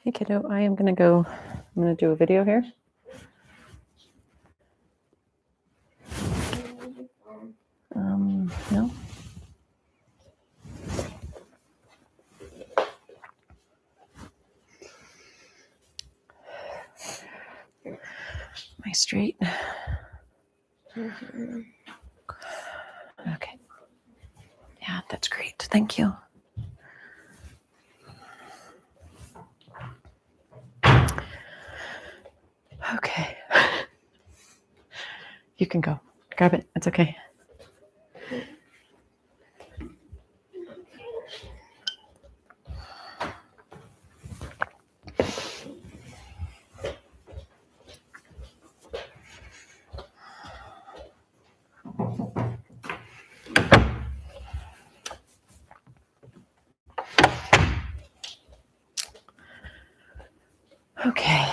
Hey kiddo, I'm gonna do a video here. No. Am I straight? Okay. Yeah, that's great. Thank you. Okay. You can go. Grab it. It's okay. Okay.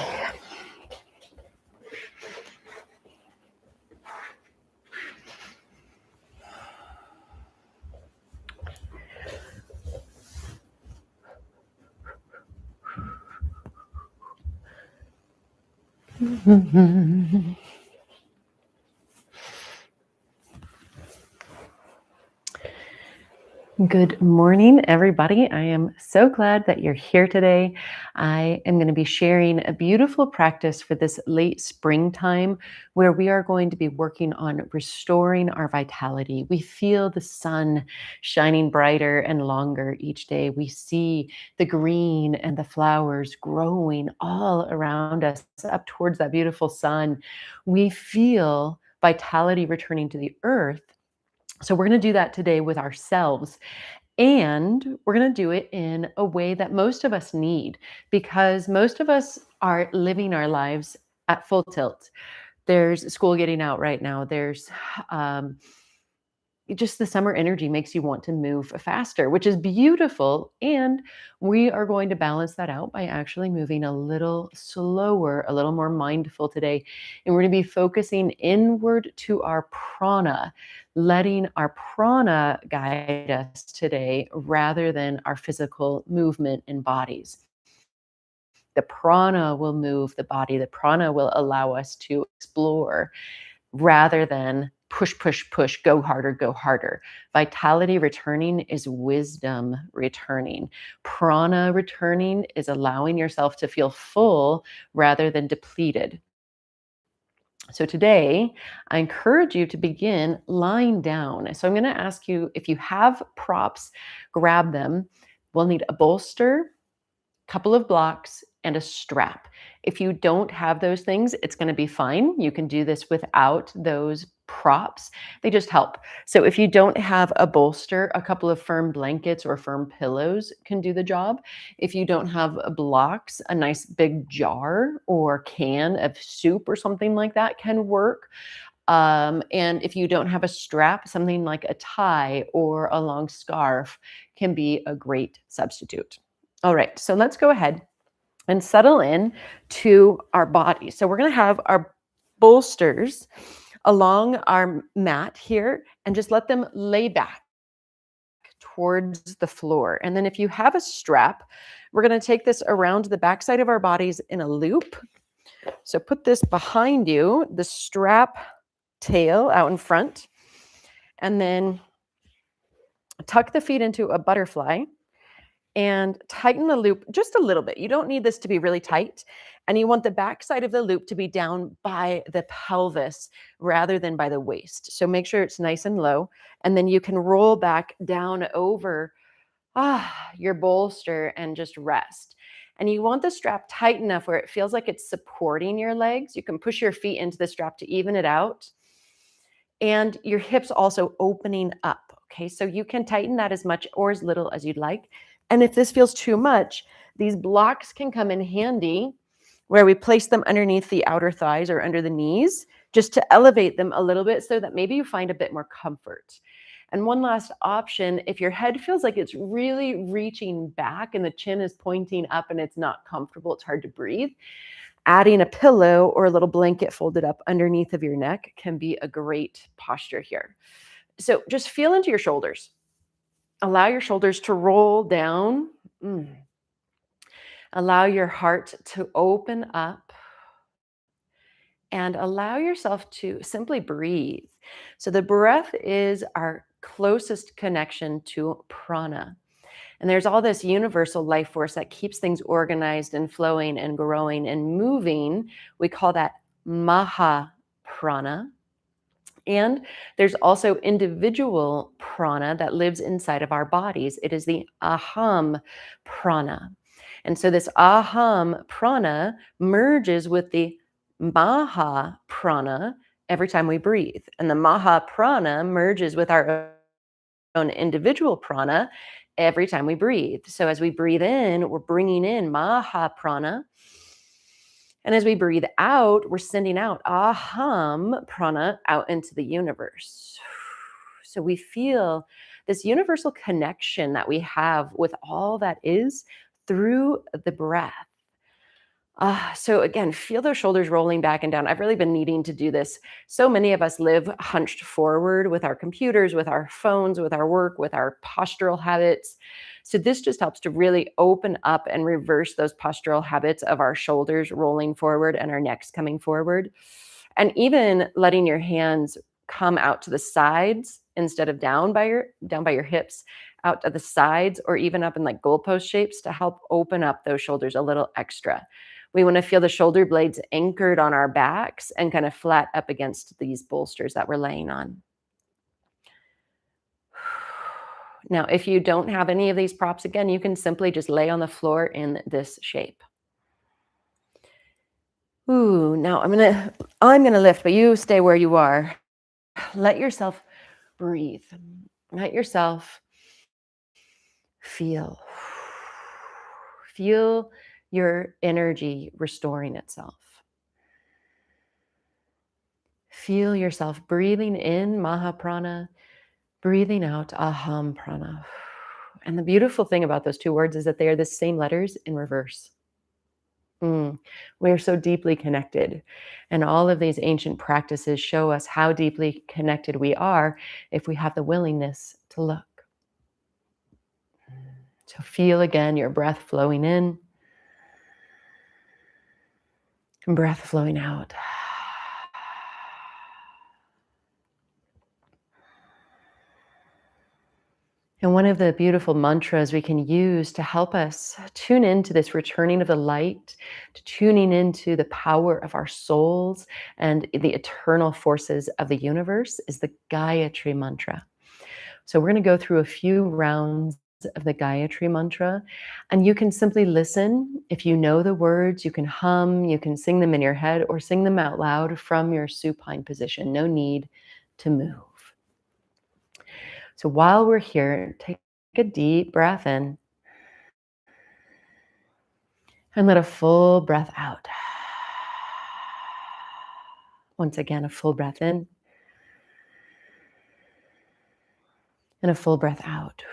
Good morning, everybody. I am so glad that you're here today. I am going to be sharing a beautiful practice for this late springtime where we are going to be working on restoring our vitality. We feel the sun shining brighter and longer each day. We see the green and the flowers growing all around us up towards that beautiful sun. We feel vitality returning to the earth. So we're going to do that today with ourselves. And we're going to do it in a way that most of us need, because most of us are living our lives at full tilt. There's school getting out right now. There's just the summer energy makes you want to move faster, which is beautiful. And we are going to balance that out by actually moving a little slower, a little more mindful today. And we're going to be focusing inward to our prana, letting our prana guide us today rather than our physical movement in bodies. The prana will move the body. The prana will allow us to explore rather than push, push, push, go harder, go harder. Vitality returning is wisdom returning. Prana returning is allowing yourself to feel full rather than depleted. So today, I encourage you to begin lying down. So I'm going to ask you, if you have props, grab them. We'll need a bolster, couple of blocks, and a strap. If you don't have those things, it's going to be fine. You can do this without those props. They just help. So if you don't have a bolster, a couple of firm blankets or firm pillows can do the job. If you don't have blocks, a nice big jar or can of soup or something like that can work. And if you don't have a strap, something like a tie or a long scarf can be a great substitute. All right, so let's go ahead and settle in to our body. So we're going to have our bolsters along our mat here and just let them lay back towards the floor. And then if you have a strap, we're going to take this around the backside of our bodies in a loop. So put this behind you, the strap tail out in front, and then tuck the feet into a butterfly and tighten the loop just a little bit. You don't need this to be really tight. And you want the backside of the loop to be down by the pelvis rather than by the waist. So make sure it's nice and low. And then you can roll back down over your bolster and just rest. And you want the strap tight enough where it feels like it's supporting your legs. You can push your feet into the strap to even it out. And your hips also opening up. Okay, so you can tighten that as much or as little as you'd like. And if this feels too much, these blocks can come in handy where we place them underneath the outer thighs or under the knees just to elevate them a little bit so that maybe you find a bit more comfort. And one last option, if your head feels like it's really reaching back and the chin is pointing up and it's not comfortable, it's hard to breathe, adding a pillow or a little blanket folded up underneath of your neck can be a great posture here. So just feel into your shoulders. Allow your shoulders to roll down. Allow your heart to open up and allow yourself to simply breathe. So, the breath is our closest connection to prana. And there's all this universal life force that keeps things organized and flowing and growing and moving. We call that maha prana. And there's also individual prana that lives inside of our bodies. It is the aham prana. And so this aham prana merges with the maha prana every time we breathe. And the maha prana merges with our own individual prana every time we breathe. So as we breathe in, we're bringing in maha prana. And as we breathe out, we're sending out aham prana out into the universe. So we feel this universal connection that we have with all that is through the breath. So again, feel those shoulders rolling back and down. I've really been needing to do this. So many of us live hunched forward with our computers, with our phones, with our work, with our postural habits. So this just helps to really open up and reverse those postural habits of our shoulders rolling forward and our necks coming forward. And even letting your hands come out to the sides instead of down by your hips, out to the sides, or even up in like goalpost shapes to help open up those shoulders a little extra. We want to feel the shoulder blades anchored on our backs and kind of flat up against these bolsters that we're laying on. Now, if you don't have any of these props, again, you can simply just lay on the floor in this shape. Ooh, now I'm gonna lift, but you stay where you are. Let yourself breathe. Let yourself feel. Feel your energy restoring itself. Feel yourself breathing in Mahaprana, breathing out Aham Prana. And the beautiful thing about those two words is that they are the same letters in reverse. We are so deeply connected. And all of these ancient practices show us how deeply connected we are if we have the willingness to look. So feel again your breath flowing in and breath flowing out. And one of the beautiful mantras we can use to help us tune into this returning of the light, to tuning into the power of our souls and the eternal forces of the universe is the Gayatri mantra. So we're going to go through a few rounds of the Gayatri mantra, and you can simply listen. If you know the words, you can hum, you can sing them in your head or sing them out loud from your supine position. No need to move. So while we're here, take a deep breath in and let a full breath out. Once again, a full breath in and a full breath out.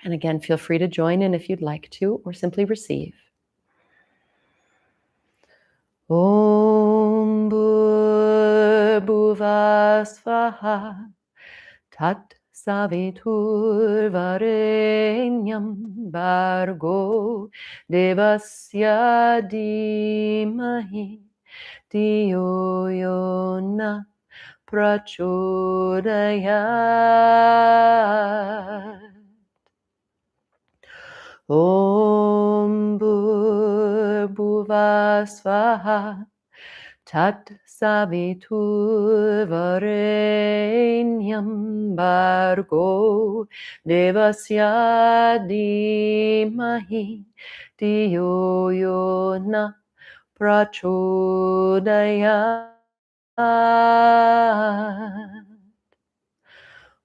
And again, feel free to join in if you'd like to, or simply receive. Om Bhurбhuvah Svaha Tat Savitur Varenyam Bhargo Devasya Dhimahi Dhiyo Yona Prachodayat. Om Bhurбhuvah Svaha Tat Savitur Varenyam Bhargo Devasya Dhimahi Dhiyo Yona Prachodayat.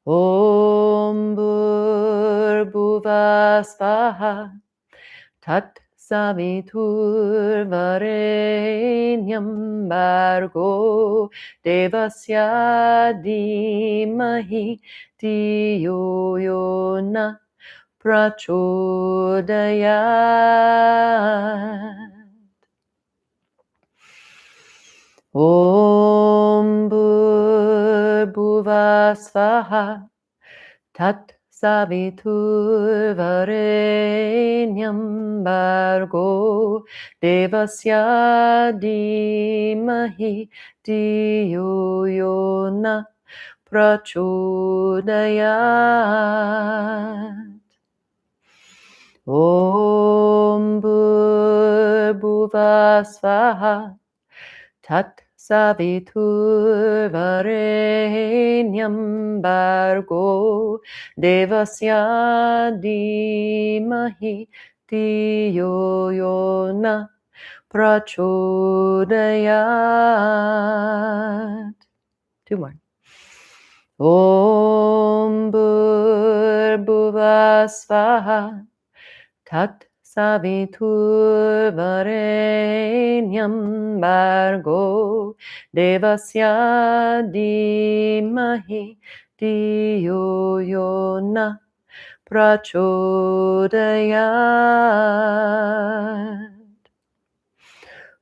Om Bhurбhuvah Svaha Tat Savitur Varenyam Bhargo Devasya Dhimahi Dhiyo Yona Prachodayat. Om Bhurбhuvah Svaha Tat savitur varenyam bargo devasya dhimahi dhiyo yona prachodayat. Om Bhurбhuva Svaha Tat Savitur Varenyam Bargo Devasya Dhimahi Dhiyo Yona Prachodayat. Two more. Om Bhurбhuva Svaha Tat Savitur Varenyam Bargo Devasya Dhimahi Dhiyo Yona Prachodayat.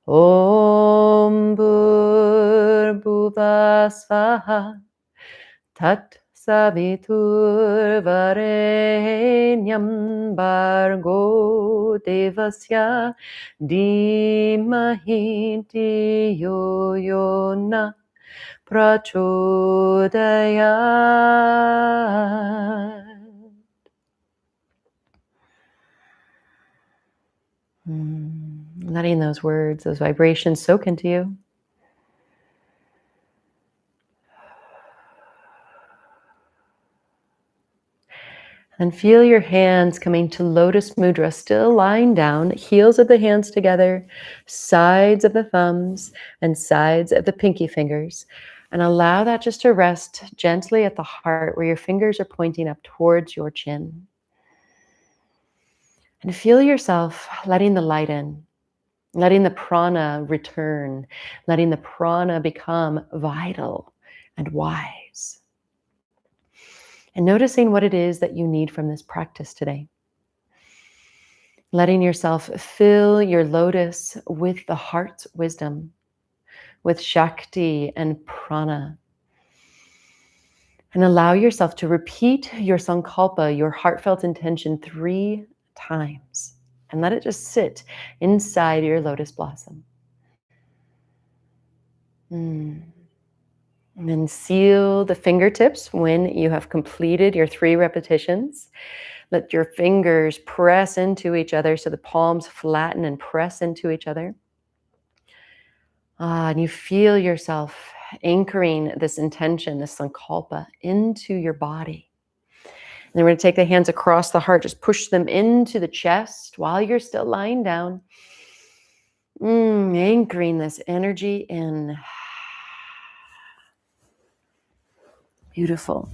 Om Bhurбhuva Svaha Tat Savitur Varenyam Bargo Devasya Dhimahi Dhiyo Yona Prachodayat. Letting those words, those vibrations soak into you. And feel your hands coming to lotus mudra, still lying down, heels of the hands together, sides of the thumbs and sides of the pinky fingers. And allow that just to rest gently at the heart where your fingers are pointing up towards your chin. And feel yourself letting the light in, letting the prana return, letting the prana become vital and wise. And noticing what it is that you need from this practice today. Letting yourself fill your lotus with the heart's wisdom, with Shakti and prana. And allow yourself to repeat your sankalpa, your heartfelt intention 3 times. And let it just sit inside your lotus blossom. And then seal the fingertips when you have completed your 3 repetitions. Let your fingers press into each other so the palms flatten and press into each other. And you feel yourself anchoring this intention, this sankalpa, into your body. And then we're going to take the hands across the heart, just push them into the chest while you're still lying down. Anchoring this energy in. Beautiful.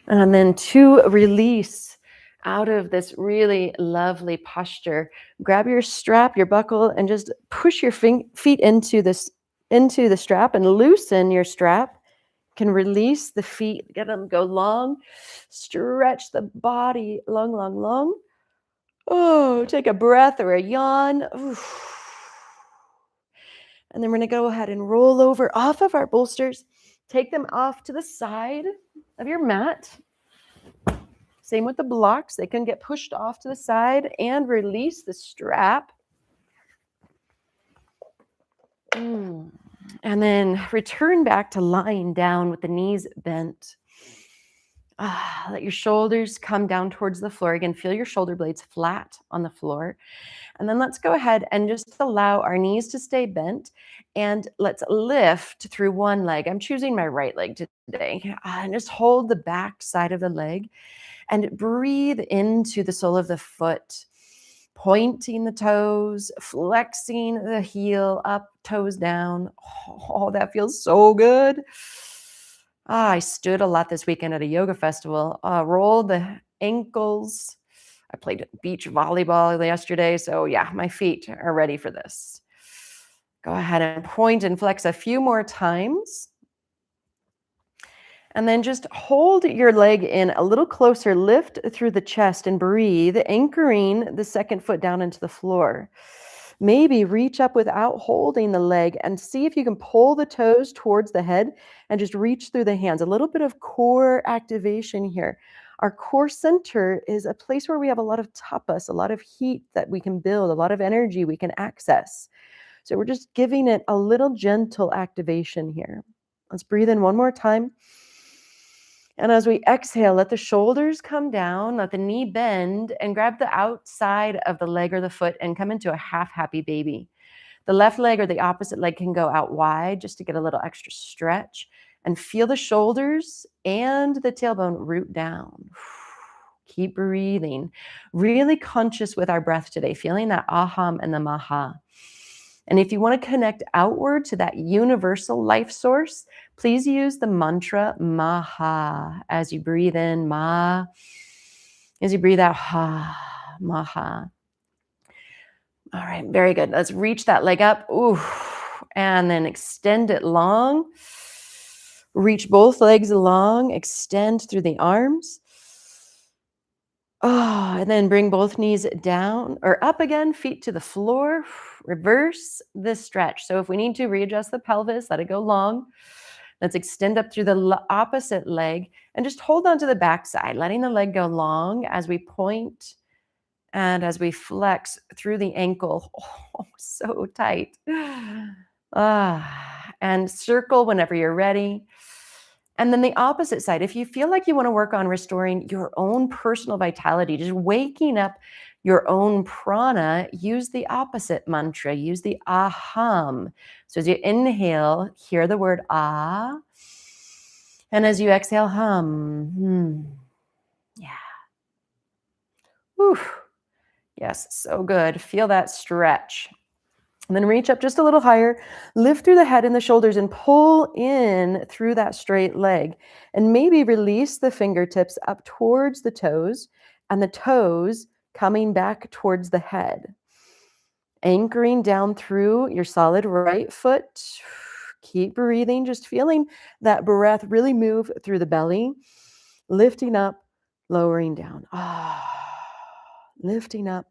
And then to release out of this really lovely posture, grab your strap, your buckle, and just push your feet into the strap and loosen your strap. You can release the feet, get them go long, stretch the body long, long, long. Oh, take a breath or a yawn. Oof. And then we're going to go ahead and roll over off of our bolsters. Take them off to the side of your mat. Same with the blocks. They can get pushed off to the side and release the strap. And then return back to lying down with the knees bent. Let your shoulders come down towards the floor. Again, feel your shoulder blades flat on the floor. And then let's go ahead and just allow our knees to stay bent. And let's lift through one leg. I'm choosing my right leg today. And just hold the back side of the leg and breathe into the sole of the foot, pointing the toes, flexing the heel up, toes down. Oh, that feels so good. I stood a lot this weekend at a yoga festival, rolled the ankles. I played beach volleyball yesterday, so yeah, my feet are ready for this. Go ahead and point and flex a few more times. And then just hold your leg in a little closer, lift through the chest and breathe, anchoring the second foot down into the floor. Maybe reach up without holding the leg and see if you can pull the toes towards the head and just reach through the hands. A little bit of core activation here. Our core center is a place where we have a lot of tapas, a lot of heat that we can build, a lot of energy we can access. So we're just giving it a little gentle activation here. Let's breathe in one more time. And as we exhale, let the shoulders come down, let the knee bend, and grab the outside of the leg or the foot and come into a half happy baby. The left leg or the opposite leg can go out wide just to get a little extra stretch, and feel the shoulders and the tailbone root down. Keep breathing. Really conscious with our breath today, feeling that aham and the maha. And if you want to connect outward to that universal life source, please use the mantra maha as you breathe in, ma. As you breathe out, ha, maha. All right, very good. Let's reach that leg up. Ooh, and then extend it long. Reach both legs long, extend through the arms. Oh, and then bring both knees down or up again, feet to the floor. Reverse this stretch. So if we need to readjust the pelvis, let it go long. Let's extend up through the opposite leg and just hold on to the backside, letting the leg go long as we point and as we flex through the ankle. Oh, so tight. And circle whenever you're ready. And then the opposite side, if you feel like you want to work on restoring your own personal vitality, just waking up your own prana, use the opposite mantra, use the aham. So as you inhale, hear the word ah. And as you exhale, hum. Yeah. Whew. Yes, so good. Feel that stretch. And then reach up just a little higher, lift through the head and the shoulders and pull in through that straight leg. And maybe release the fingertips up towards the toes and the toes coming back towards the head. Anchoring down through your solid right foot. Keep breathing, just feeling that breath really move through the belly. Lifting up, lowering down. Lifting up,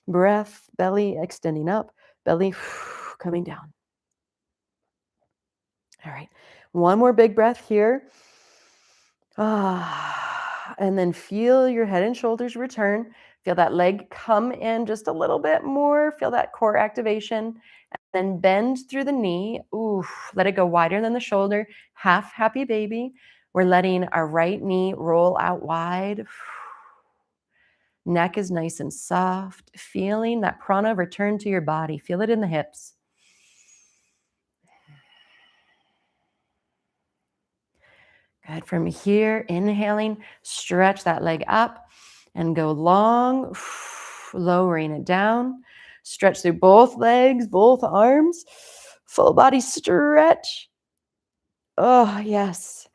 breath, belly extending up. Belly coming down. All right. One more big breath here. And then feel your head and shoulders return. Feel that leg come in just a little bit more. Feel that core activation. And then bend through the knee. Ooh, let it go wider than the shoulder. Half happy baby. We're letting our right knee roll out wide. Neck is nice and soft. Feeling that prana return to your body. Feel it in the hips. Good. From here, inhaling, stretch that leg up and go long, lowering it down. Stretch through both legs, both arms. Full body stretch. Oh, yes.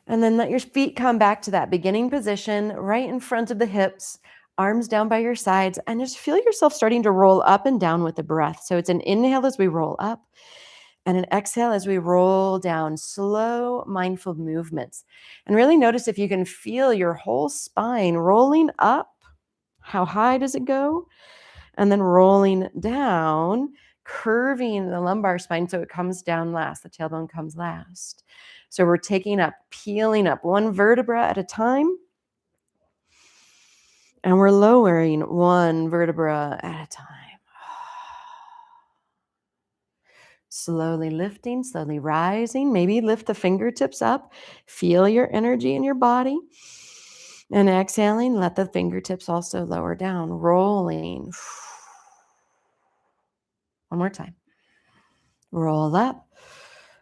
And then let your feet come back to that beginning position right in front of the hips, arms down by your sides, and just feel yourself starting to roll up and down with the breath. So it's an inhale as we roll up and an exhale as we roll down, slow, mindful movements. And really notice if you can feel your whole spine rolling up. How high does it go? And then rolling down, curving the lumbar spine so it comes down last. The tailbone comes last. So we're taking up, peeling up one vertebra at a time. And we're lowering one vertebra at a time. Slowly lifting, slowly rising. Maybe lift the fingertips up. Feel your energy in your body. And exhaling, let the fingertips also lower down. Rolling. One more time. Roll up.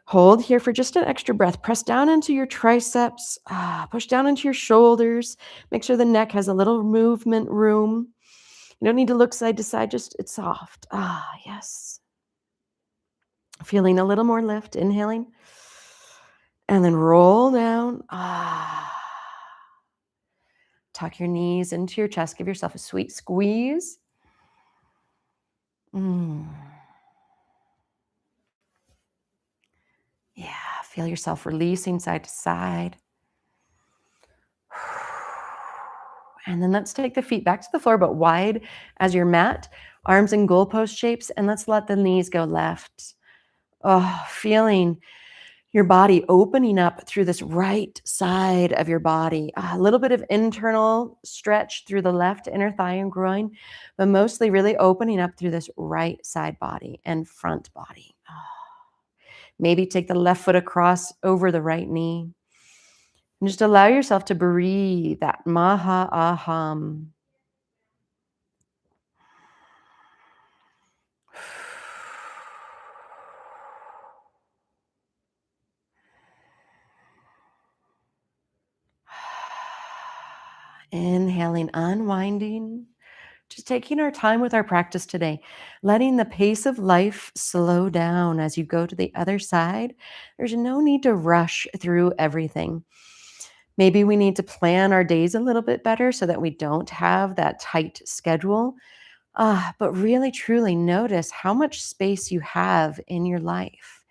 Hold here for just an extra breath. Press down into your triceps. Push down into your shoulders. Make sure the neck has a little movement room. You don't need to look side to side. Just it's soft. Yes. Feeling a little more lift. Inhaling. And then roll down. Tuck your knees into your chest. Give yourself a sweet squeeze. Yeah, feel yourself releasing side to side. And then let's take the feet back to the floor, but wide as your mat, arms in goalpost shapes, and let's let the knees go left. Feeling Your body opening up through this right side of your body. A little bit of internal stretch through the left inner thigh and groin, but mostly really opening up through this right side body and front body. Maybe take the left foot across over the right knee. And just allow yourself to breathe that maha aham. Inhaling, unwinding, just taking our time with our practice today, letting the pace of life slow down as you go to the other side. There's no need to rush through everything. Maybe we need to plan our days a little bit better so that we don't have that tight schedule. But really, truly notice how much space you have in your life.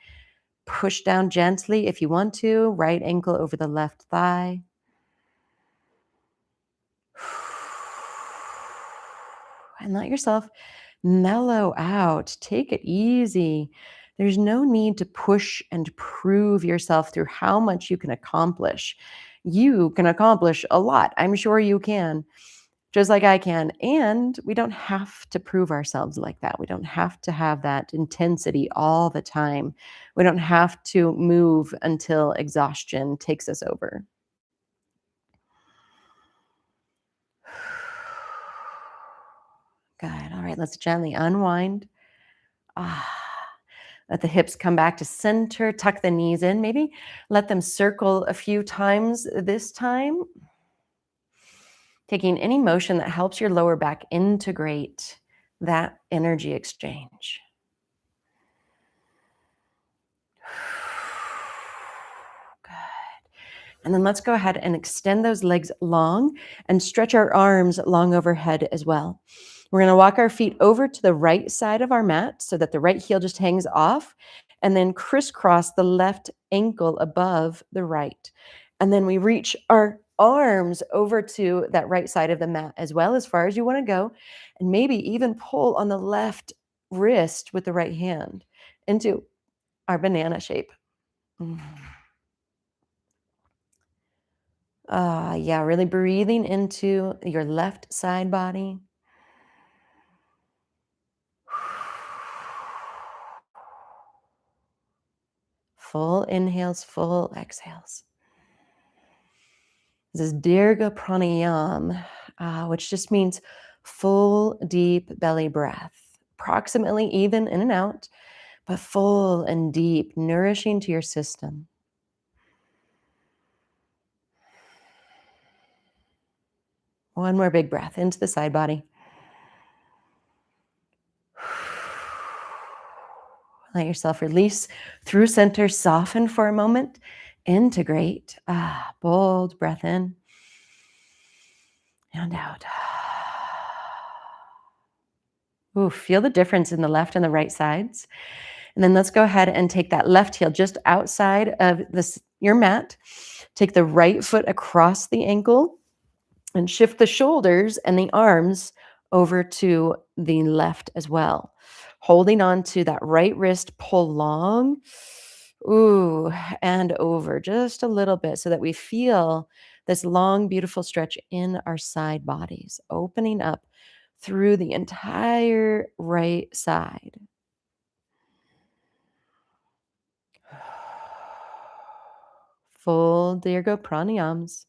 Push down gently if you want to, right ankle over the left thigh. And let yourself mellow out. Take it easy. There's no need to push and prove yourself through how much you can accomplish. You can accomplish a lot. I'm sure you can, just like I can. And we don't have to prove ourselves like that. We don't have to have that intensity all the time. We don't have to move until exhaustion takes us over. Good. All right, let's gently unwind. Ah, let the hips come back to center. Tuck the knees in. Maybe let them circle a few times this time. Taking any motion that helps your lower back integrate that energy exchange. Good. And then let's go ahead and extend those legs long and stretch our arms long overhead as well. We're going to walk our feet over to the right side of our mat so that the right heel just hangs off, and then crisscross the left ankle above the right. And then we reach our arms over to that right side of the mat as well, as far as you want to go, and maybe even pull on the left wrist with the right hand into our banana shape. Yeah, really breathing into your left side body. Full inhales, full exhales. This is Dirga Pranayama, which just means full, deep belly breath, approximately even in and out, but full and deep, nourishing to your system. One more big breath into the side body. Let yourself release through center, soften for a moment, integrate. Bold breath in and out. Ooh, feel the difference in the left and the right sides. And then let's go ahead and take that left heel just outside of your mat. Take the right foot across the ankle and shift the shoulders and the arms over to the left as well. Holding on to that right wrist, pull long, and over just a little bit so that we feel this long, beautiful stretch in our side bodies, opening up through the entire right side. Full Dirga Pranayams.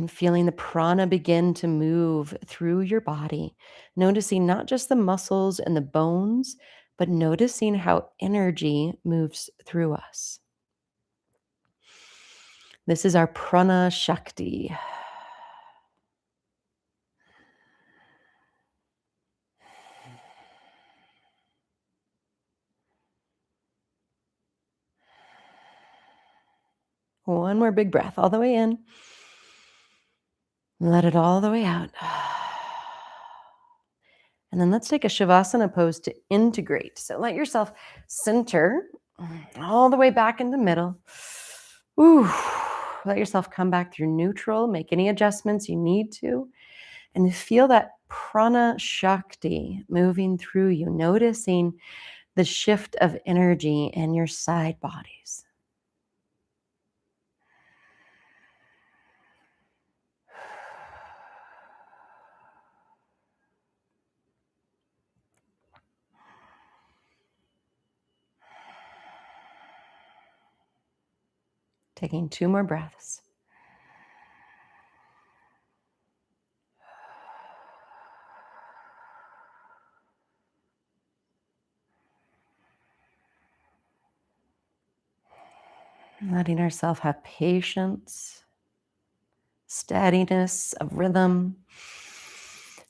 Feeling the prana begin to move through your body, noticing not just the muscles and the bones, but noticing how energy moves through us. This is our prana shakti. One more big breath all the way in. Let it all the way out. And then let's take a shavasana pose to integrate. So let yourself center all the way back in the middle. Let yourself come back through neutral. Make any adjustments you need to. And feel that prana shakti moving through you. Noticing the shift of energy in your side bodies. Taking 2 more breaths. Letting ourselves have patience, steadiness of rhythm,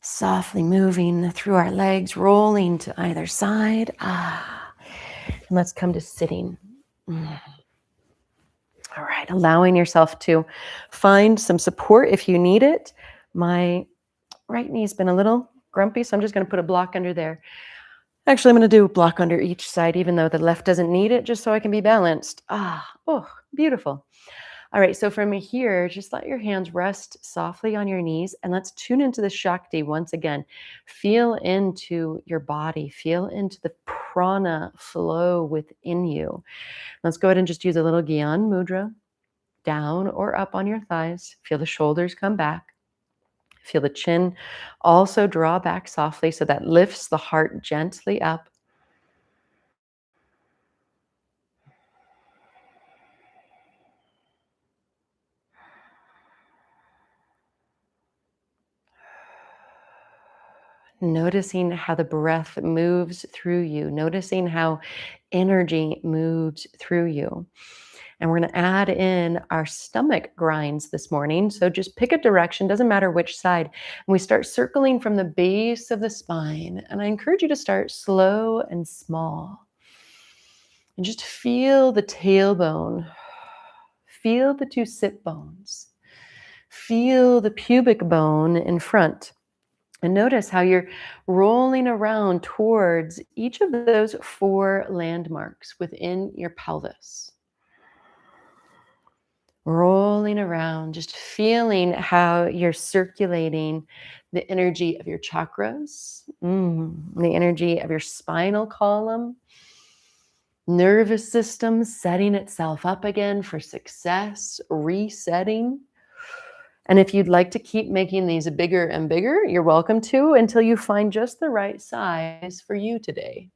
softly moving through our legs, rolling to either side. And let's come to sitting. All right, allowing yourself to find some support if you need it. My right knee's been a little grumpy, so I'm just going to put a block under there. Actually, I'm going to do a block under each side, even though the left doesn't need it, just so I can be balanced. Beautiful. All right, so from here, just let your hands rest softly on your knees, and let's tune into the Shakti once again. Feel into your body, feel into the prana flow within you. Let's go ahead and just use a little Gyan Mudra, down or up on your thighs. Feel the shoulders come back. Feel the chin also draw back softly so that lifts the heart gently up. Noticing how the breath moves through you, noticing how energy moves through you. And we're going to add in our stomach grinds this morning. So just pick a direction, doesn't matter which side. And we start circling from the base of the spine. And I encourage you to start slow and small. And just feel the tailbone. Feel the 2 sit bones. Feel the pubic bone in front. And notice how you're rolling around towards each of those 4 landmarks within your pelvis. Rolling around, just feeling how you're circulating the energy of your chakras, the energy of your spinal column, nervous system setting itself up again for success, resetting. And if you'd like to keep making these bigger and bigger, you're welcome to until you find just the right size for you today.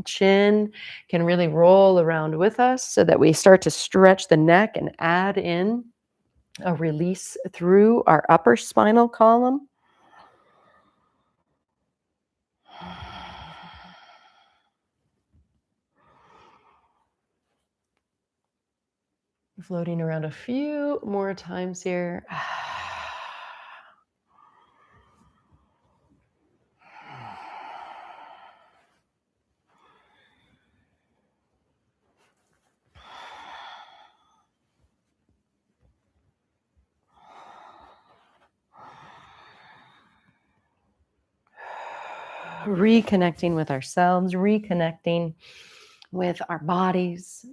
Chin can really roll around with us so that we start to stretch the neck and add in a release through our upper spinal column. Floating around a few more times here. Reconnecting with ourselves, reconnecting with our bodies,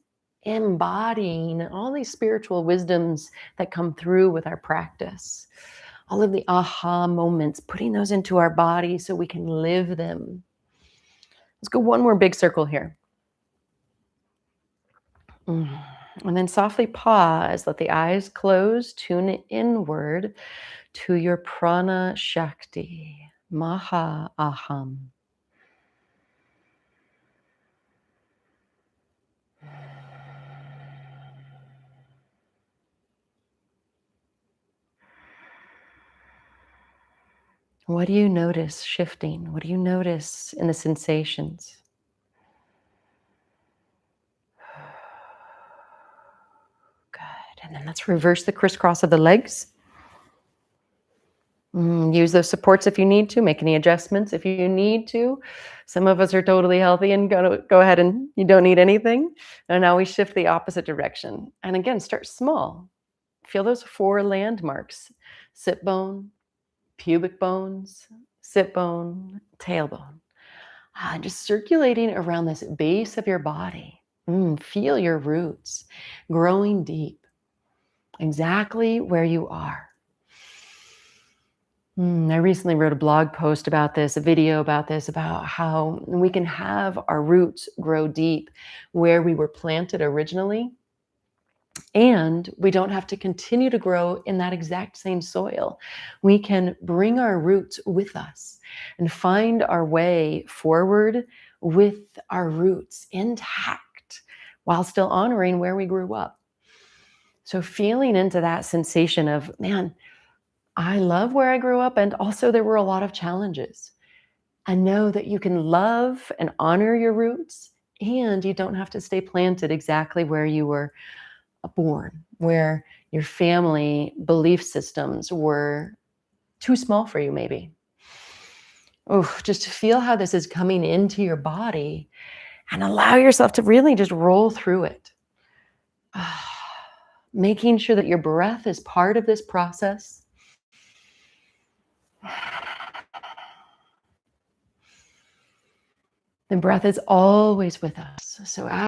embodying all these spiritual wisdoms that come through with our practice. All of the aha moments, putting those into our body so we can live them. Let's go one more big circle here. And then softly pause, let the eyes close, tune inward to your prana shakti, maha aham. What do you notice shifting? What do you notice in the sensations? Good. And then let's reverse the crisscross of the legs. Use those supports if you need to. Make any adjustments if you need to. Some of us are totally healthy and go ahead and you don't need anything. And now we shift the opposite direction. And again, start small. Feel those 4 landmarks. Sit bone, pubic bones, sit bone, tailbone. Just circulating around this base of your body. Feel your roots growing deep, exactly where you are. I recently wrote a blog post about this, a video about this, about how we can have our roots grow deep where we were planted originally, and we don't have to continue to grow in that exact same soil. We can bring our roots with us and find our way forward with our roots intact while still honoring where we grew up. So, feeling into that sensation of, man, I love where I grew up, and also there were a lot of challenges. And know that you can love and honor your roots, and you don't have to stay planted exactly where you were born, where your family belief systems were too small for you, maybe. Oh, just to feel how this is coming into your body and allow yourself to really just roll through it. Making sure that your breath is part of this process. The breath is always with us. So as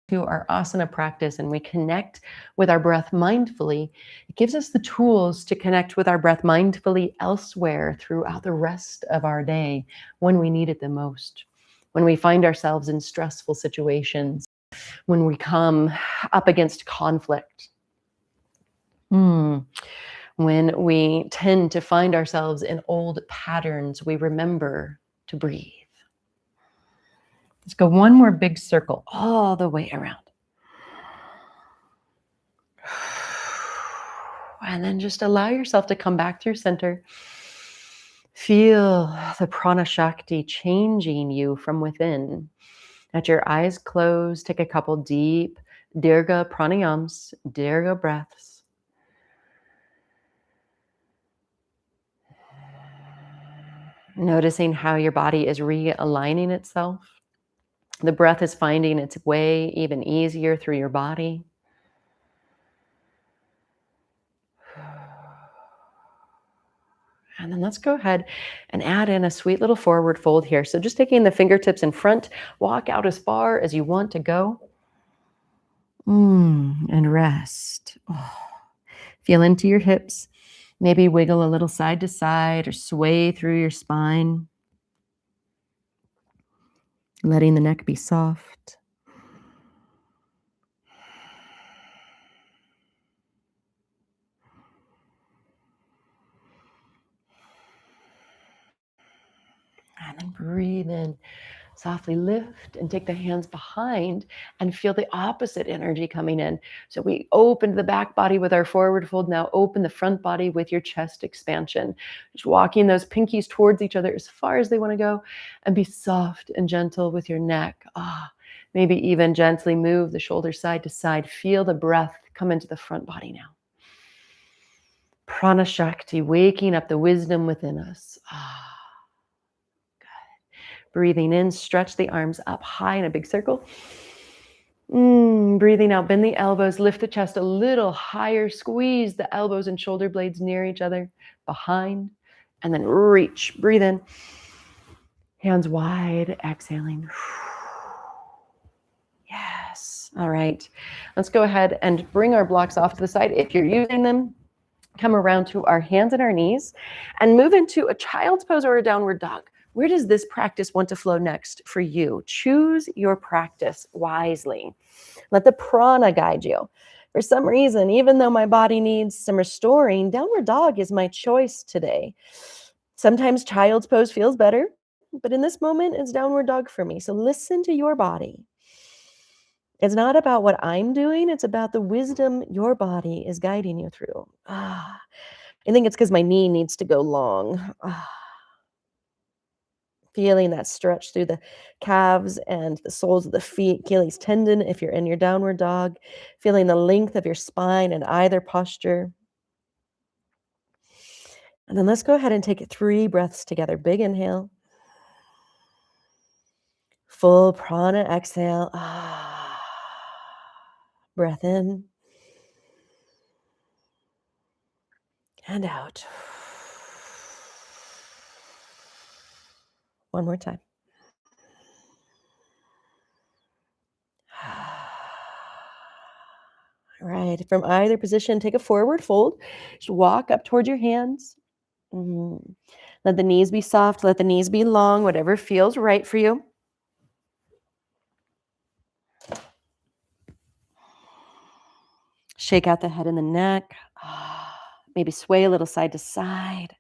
to our asana practice and we connect with our breath mindfully, it gives us the tools to connect with our breath mindfully elsewhere throughout the rest of our day when we need it the most. When we find ourselves in stressful situations, when we come up against conflict, when we tend to find ourselves in old patterns, we remember to breathe. Let's go one more big circle all the way around. And then just allow yourself to come back through center. Feel the prana shakti changing you from within. At your eyes closed, take a couple deep dirga pranayams, dirga breaths. Noticing how your body is realigning itself. The breath is finding its way even easier through your body. And then let's go ahead and add in a sweet little forward fold here. So just taking the fingertips in front, walk out as far as you want to go. And rest. Oh. Feel into your hips. Maybe wiggle a little side to side or sway through your spine. Letting the neck be soft. And then breathe in. Softly lift and take the hands behind and feel the opposite energy coming in. So we opened the back body with our forward fold. Now open the front body with your chest expansion. Just walking those pinkies towards each other as far as they want to go, and be soft and gentle with your neck. Maybe even gently move the shoulders side to side. Feel the breath come into the front body now. Prana Shakti, waking up the wisdom within us. Breathing in, stretch the arms up high in a big circle. Breathing out, bend the elbows, lift the chest a little higher, squeeze the elbows and shoulder blades near each other, behind, and then reach. Breathe in. Hands wide, exhaling. Yes. All right. Let's go ahead and bring our blocks off to the side. If you're using them, come around to our hands and our knees and move into a child's pose or a downward dog. Where does this practice want to flow next for you? Choose your practice wisely. Let the prana guide you. For some reason, even though my body needs some restoring, downward dog is my choice today. Sometimes child's pose feels better, but in this moment, it's downward dog for me. So listen to your body. It's not about what I'm doing. It's about the wisdom your body is guiding you through. I think it's because my knee needs to go long. Feeling that stretch through the calves and the soles of the feet, Achilles tendon if you're in your downward dog. Feeling the length of your spine in either posture. And then let's go ahead and take 3 breaths together. Big inhale. Full prana exhale. Breath in. And out. One more time. All right. From either position, take a forward fold. Just walk up towards your hands. Mhm. Let the knees be soft. Let the knees be long, whatever feels right for you. Shake out the head and the neck. Maybe sway a little side to side.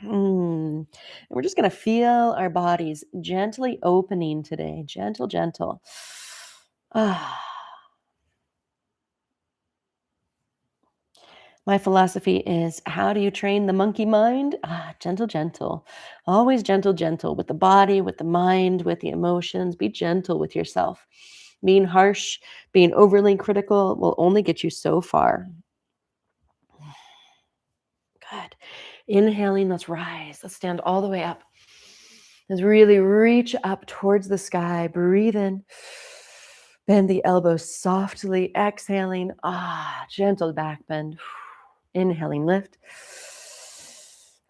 And we're just going to feel our bodies gently opening today. Gentle, gentle. Ah. My philosophy is, how do you train the monkey mind? Gentle, gentle. Always gentle, gentle with the body, with the mind, with the emotions. Be gentle with yourself. Being harsh, being overly critical will only get you so far. Good. Inhaling, let's rise. Let's stand all the way up. Let's really reach up towards the sky. Breathe in. Bend the elbows softly. Exhaling. Gentle back bend. Inhaling, lift.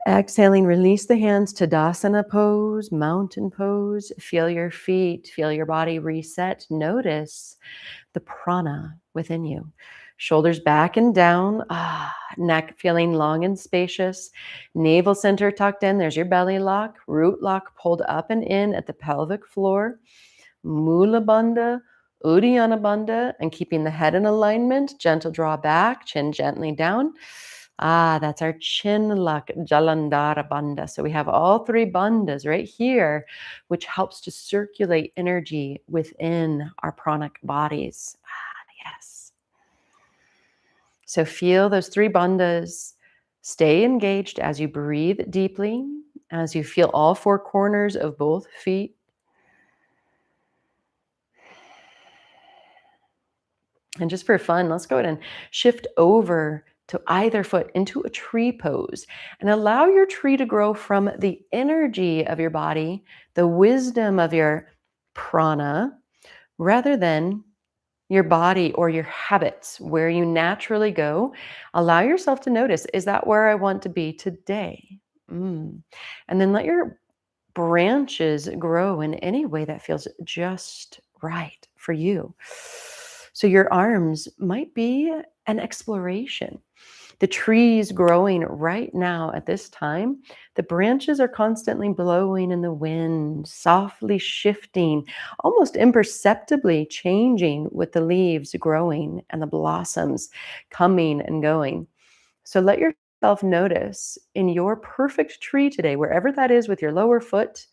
Exhaling, release the hands. Tadasana pose, mountain pose. Feel your feet, feel your body reset. Notice the prana within you. Shoulders back and down. Neck feeling long and spacious. Navel center tucked in. There's your belly lock. Root lock pulled up and in at the pelvic floor. Mula bandha, Uddiyana bandha, and keeping the head in alignment. Gentle draw back, chin gently down. That's our chin lock, Jalandhara bandha. So we have all three bandhas right here, which helps to circulate energy within our pranic bodies. Yes. So feel those three bandhas. Stay engaged as you breathe deeply, as you feel all four corners of both feet. And just for fun, let's go ahead and shift over to either foot into a tree pose and allow your tree to grow from the energy of your body, the wisdom of your prana, rather than your body or your habits, where you naturally go. Allow yourself to notice, is that where I want to be today? And then let your branches grow in any way that feels just right for you. So your arms might be an exploration. The trees growing right now at this time, the branches are constantly blowing in the wind, softly shifting, almost imperceptibly changing with the leaves growing and the blossoms coming and going. So let yourself notice in your perfect tree today, wherever that is with your lower foot,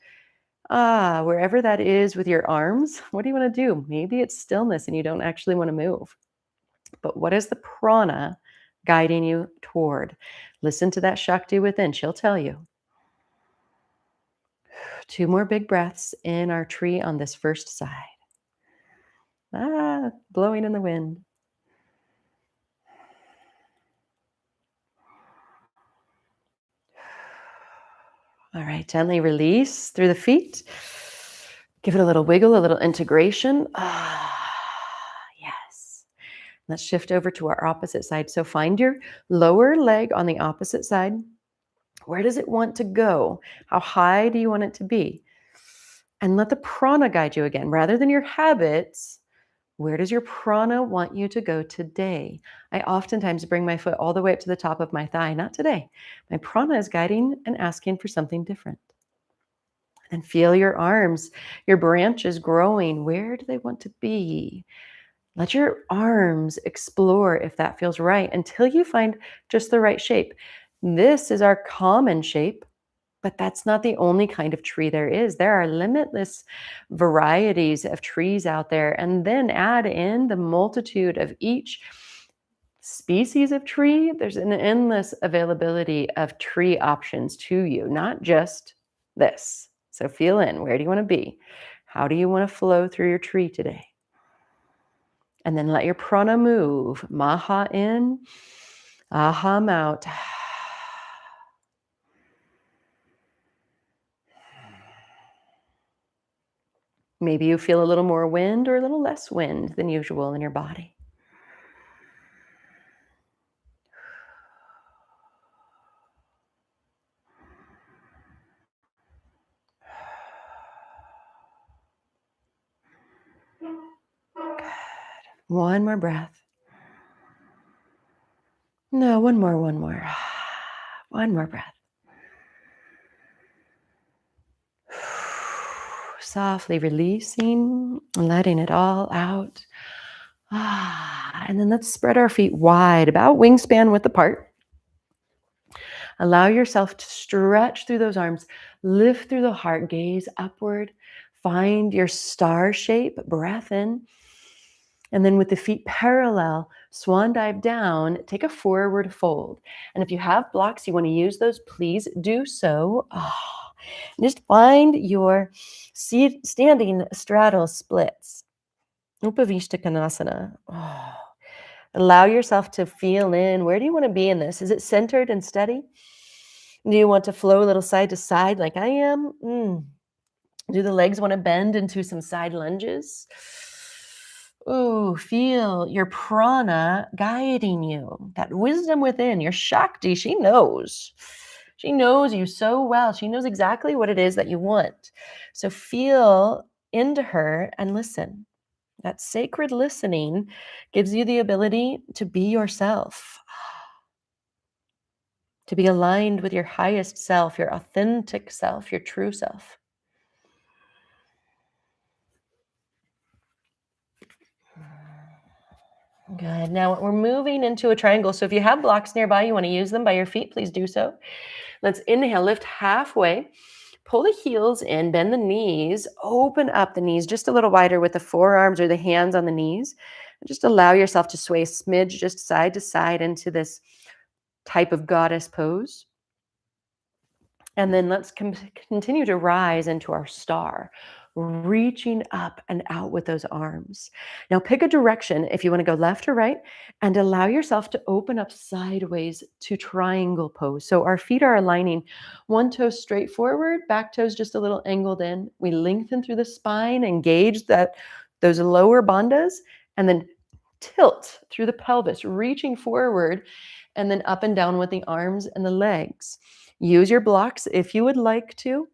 wherever that is with your arms, what do you want to do? Maybe it's stillness and you don't actually want to move. But what is the prana guiding you toward? Listen to that Shakti within. She'll tell you. 2 more big breaths in our tree on this first side. Blowing in the wind. All right, gently release through the feet. Give it a little wiggle, a little integration. Yes. Let's shift over to our opposite side. So find your lower leg on the opposite side. Where does it want to go? How high do you want it to be? And let the prana guide you again. Rather than your habits, where does your prana want you to go today? I oftentimes bring my foot all the way up to the top of my thigh. Not today. My prana is guiding and asking for something different. And feel your arms, your branches growing. Where do they want to be? Let your arms explore if that feels right until you find just the right shape. This is our common shape, but that's not the only kind of tree there is. There are limitless varieties of trees out there. And then add in the multitude of each species of tree. There's an endless availability of tree options to you, not just this. So feel in. Where do you want to be? How do you want to flow through your tree today? And then let your prana move. Maha in, aham out. Maybe you feel a little more wind or a little less wind than usual in your body. Good. One more breath. No, one more, one more. One more breath. Softly releasing, letting it all out. And then let's spread our feet wide, about wingspan width apart. Allow yourself to stretch through those arms, lift through the heart, gaze upward, find your star shape, breath in. And then with the feet parallel, swan dive down, take a forward fold. And if you have blocks, you want to use those, please do so. Just find your standing straddle splits. Upavishta Konasana. Allow yourself to feel in. Where do you want to be in this? Is it centered and steady? Do you want to flow a little side to side like I am? Do the legs want to bend into some side lunges? Ooh, feel your prana guiding you. That wisdom within, your Shakti, she knows. She knows you so well. She knows exactly what it is that you want. So feel into her and listen. That sacred listening gives you the ability to be yourself, to be aligned with your highest self, your authentic self, your true self. Good. Now we're moving into a triangle. So if you have blocks nearby, you want to use them by your feet, please do so. Let's inhale, lift halfway, pull the heels in, bend the knees, open up the knees just a little wider with the forearms or the hands on the knees. And just allow yourself to sway a smidge just side to side into this type of goddess pose. And then let's continue to rise into our star, reaching up and out with those arms. Now pick a direction if you want to go left or right, and allow yourself to open up sideways to triangle pose. So our feet are aligning, one toe straight forward, back toes just a little angled in. We lengthen through the spine, engage those lower bandhas, and then tilt through the pelvis, reaching forward and then up and down with the arms and the legs. Use your blocks if you would like to,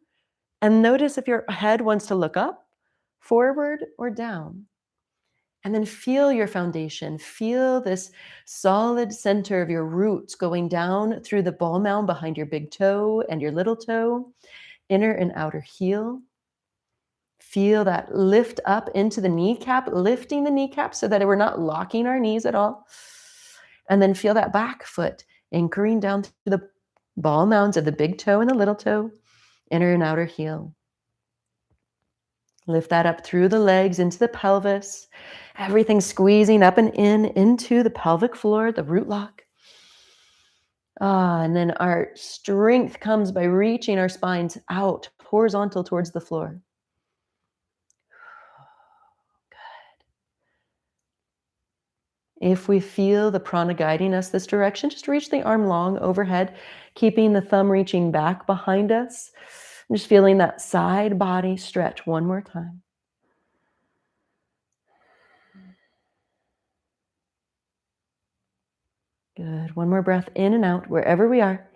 and notice if your head wants to look up, forward, or down. And then feel your foundation. Feel this solid center of your roots going down through the ball mound behind your big toe and your little toe, inner and outer heel. Feel that lift up into the kneecap, lifting the kneecap so that we're not locking our knees at all. And then feel that back foot anchoring down to the ball mounds of the big toe and the little toe, inner and outer heel. Lift that up through the legs into the pelvis. Everything squeezing up and in into the pelvic floor, the root lock. And then our strength comes by reaching our spines out horizontal towards the floor. If we feel the prana guiding us this direction, just reach the arm long overhead, keeping the thumb reaching back behind us. Just feeling that side body stretch one more time. Good. One more breath in and out, wherever we are.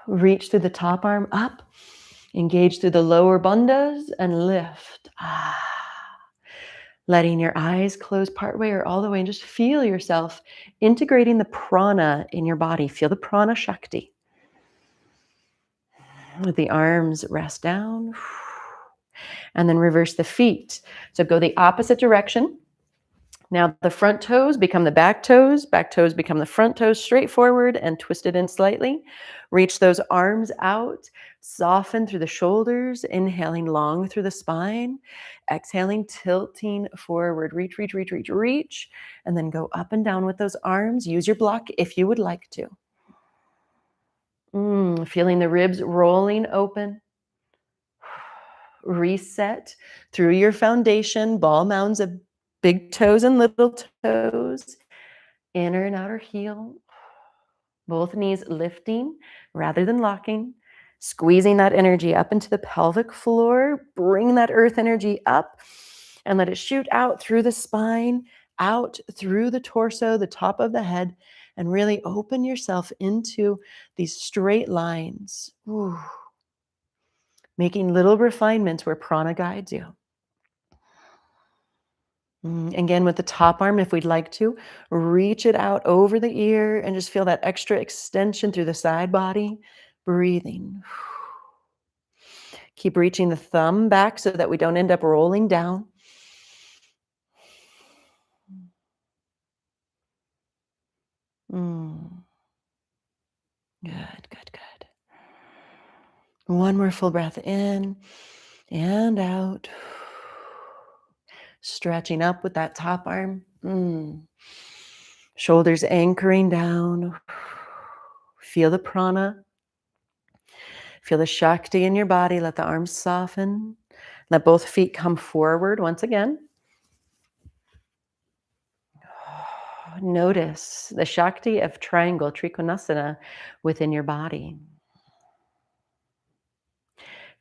Reach through the top arm up. Engage through the lower bandhas and lift. Letting your eyes close partway or all the way and just feel yourself integrating the prana in your body. Feel the prana shakti. With the arms rest down. And then reverse the feet. So go the opposite direction. Now the front toes become the back toes become the front toes, straight forward and twisted in slightly. Reach those arms out, soften through the shoulders, inhaling long through the spine, exhaling, tilting forward, reach, and then go up and down with those arms. Use your block if you would like to. Feeling the ribs rolling open. Reset through your foundation, ball mounds of big toes and little toes, inner and outer heel, both knees lifting rather than locking, squeezing that energy up into the pelvic floor, bring that earth energy up and let it shoot out through the spine, out through the torso, the top of the head, and really open yourself into these straight lines. Making little refinements where prana guides you. Again, with the top arm, if we'd like to, reach it out over the ear and just feel that extra extension through the side body. Breathing. Keep reaching the thumb back so that we don't end up rolling down. Mm. Good, good, good. One more full breath in and out. Stretching up with that top arm. Shoulders anchoring down. Feel the prana. Feel the Shakti in your body. Let the arms soften. Let both feet come forward once again. Notice the Shakti of triangle, Trikonasana, within your body.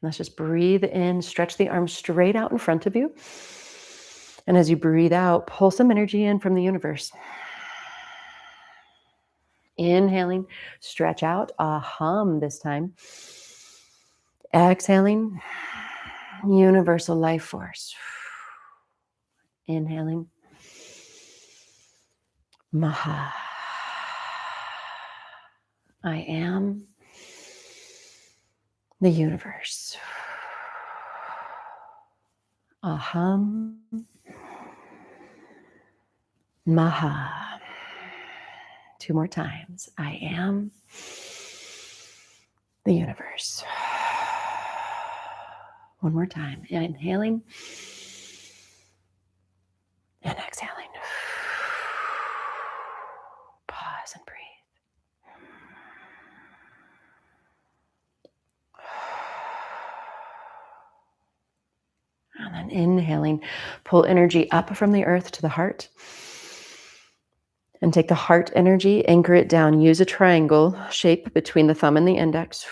Let's just breathe in, stretch the arms straight out in front of you. And as you breathe out, pull some energy in from the universe. Inhaling, stretch out, a hum this time. Exhaling, universal life force. Inhaling, Maha. I am the universe. Aham. Maha. 2 more times. I am the universe. 1 more time. Inhaling and exhaling. Pause and breathe. And then inhaling, pull energy up from the earth to the heart. And take the heart energy, anchor it down. Use a triangle shape between the thumb and the index.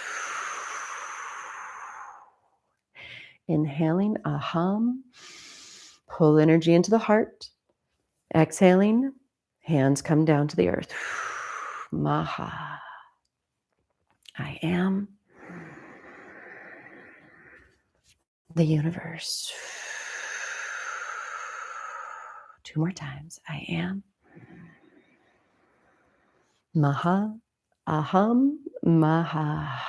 Inhaling, aham. Pull energy into the heart. Exhaling, hands come down to the earth. Maha. I am the universe. 2 more times. I am. Maha. Aham. Maha.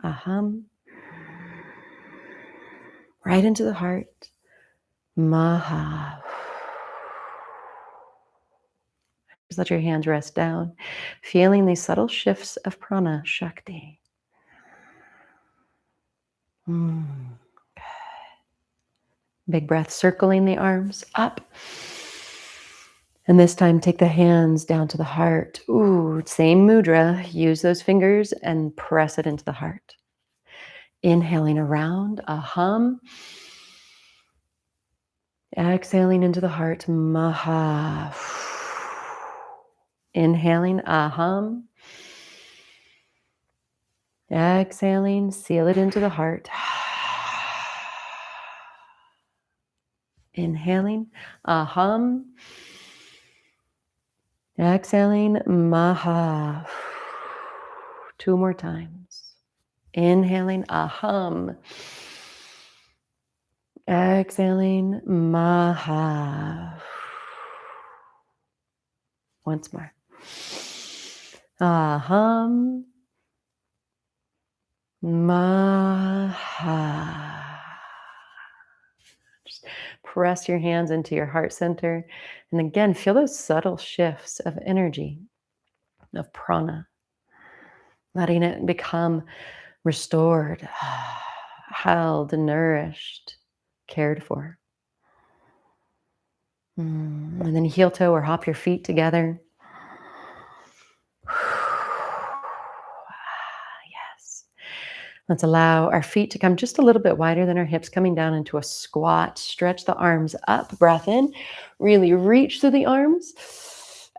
Aham. Right into the heart. Maha. Just let your hands rest down, feeling these subtle shifts of prana, Shakti. Big breath, circling the arms up. And this time, take the hands down to the heart. Same mudra. Use those fingers and press it into the heart. Inhaling around, aham. Exhaling into the heart, Maha. Inhaling, aham. Exhaling, seal it into the heart. Inhaling, aham. Exhaling, Maha. 2 more times. Inhaling, aham. Exhaling, Maha. Once more. Aham. Maha. Just press your hands into your heart center. And again, feel those subtle shifts of energy, of prana. Letting it become restored, held, nourished, cared for. And then heel toe or hop your feet together. Yes. Let's allow our feet to come just a little bit wider than our hips, coming down into a squat. Stretch the arms up, breath in. Really reach through the arms.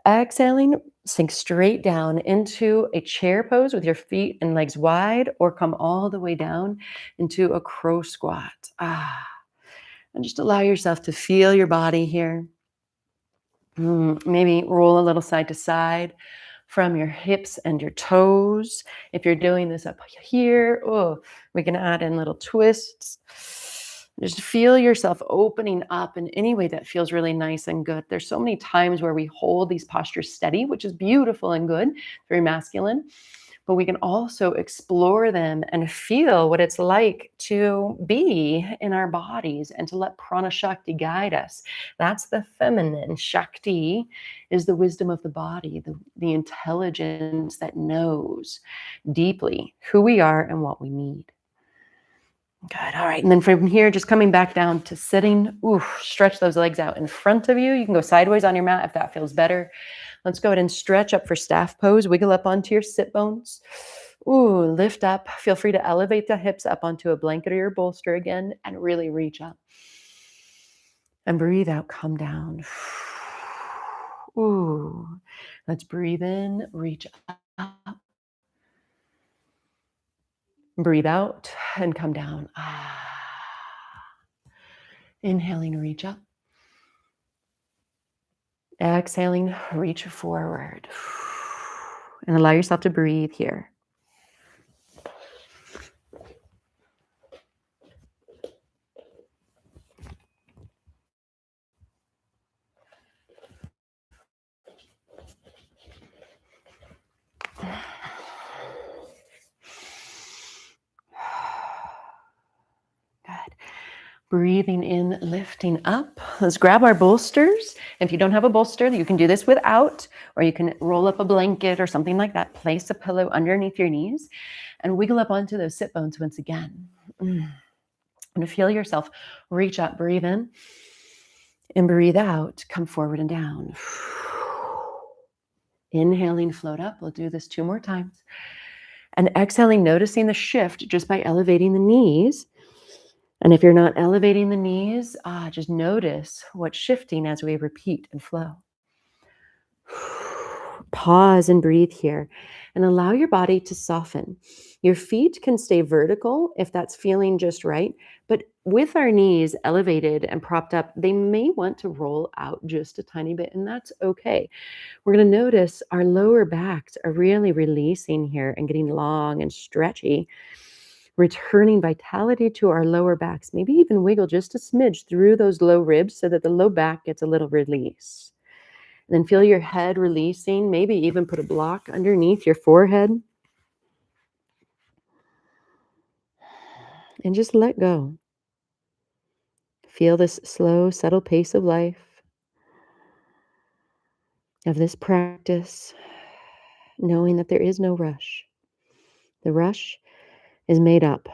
Exhaling, sink straight down into a chair pose with your feet and legs wide, or come all the way down into a crow squat. And just allow yourself to feel your body here. Maybe roll a little side to side from your hips and your toes. If you're doing this up here, we can add in little twists. Just feel yourself opening up in any way that feels really nice and good. There's so many times where we hold these postures steady, which is beautiful and good, very masculine, but we can also explore them and feel what it's like to be in our bodies and to let prana shakti guide us. That's the feminine. Shakti is the wisdom of the body, the intelligence that knows deeply who we are and what we need. Good. All right. And then from here, just coming back down to sitting. Ooh, stretch those legs out in front of you. You can go sideways on your mat if that feels better. Let's go ahead and stretch up for staff pose. Wiggle up onto your sit bones. Ooh, lift up. Feel free to elevate the hips up onto a blanket or your bolster again and really reach up. And breathe out, come down. Ooh. Let's breathe in, reach up. Breathe out and come down. Inhaling, reach up. Exhaling, reach forward. And allow yourself to breathe here. Good. Breathing in, lifting up. Let's grab our bolsters. If you don't have a bolster, you can do this without, or you can roll up a blanket or something like that. Place a pillow underneath your knees and wiggle up onto those sit bones once again. And feel yourself reach up, breathe in, and breathe out. Come forward and down. Inhaling, float up. We'll do this 2 more times. And exhaling, noticing the shift just by elevating the knees. And if you're not elevating the knees, just notice what's shifting as we repeat and flow. Pause and breathe here and allow your body to soften. Your feet can stay vertical if that's feeling just right, but with our knees elevated and propped up, they may want to roll out just a tiny bit, and that's okay. We're going to notice our lower backs are really releasing here and getting long and stretchy, returning vitality to our lower backs. Maybe even wiggle just a smidge through those low ribs so that the low back gets a little release. And then feel your head releasing. Maybe even put a block underneath your forehead. And just let go. Feel this slow, subtle pace of life, of this practice, knowing that there is no rush. The rush is made up.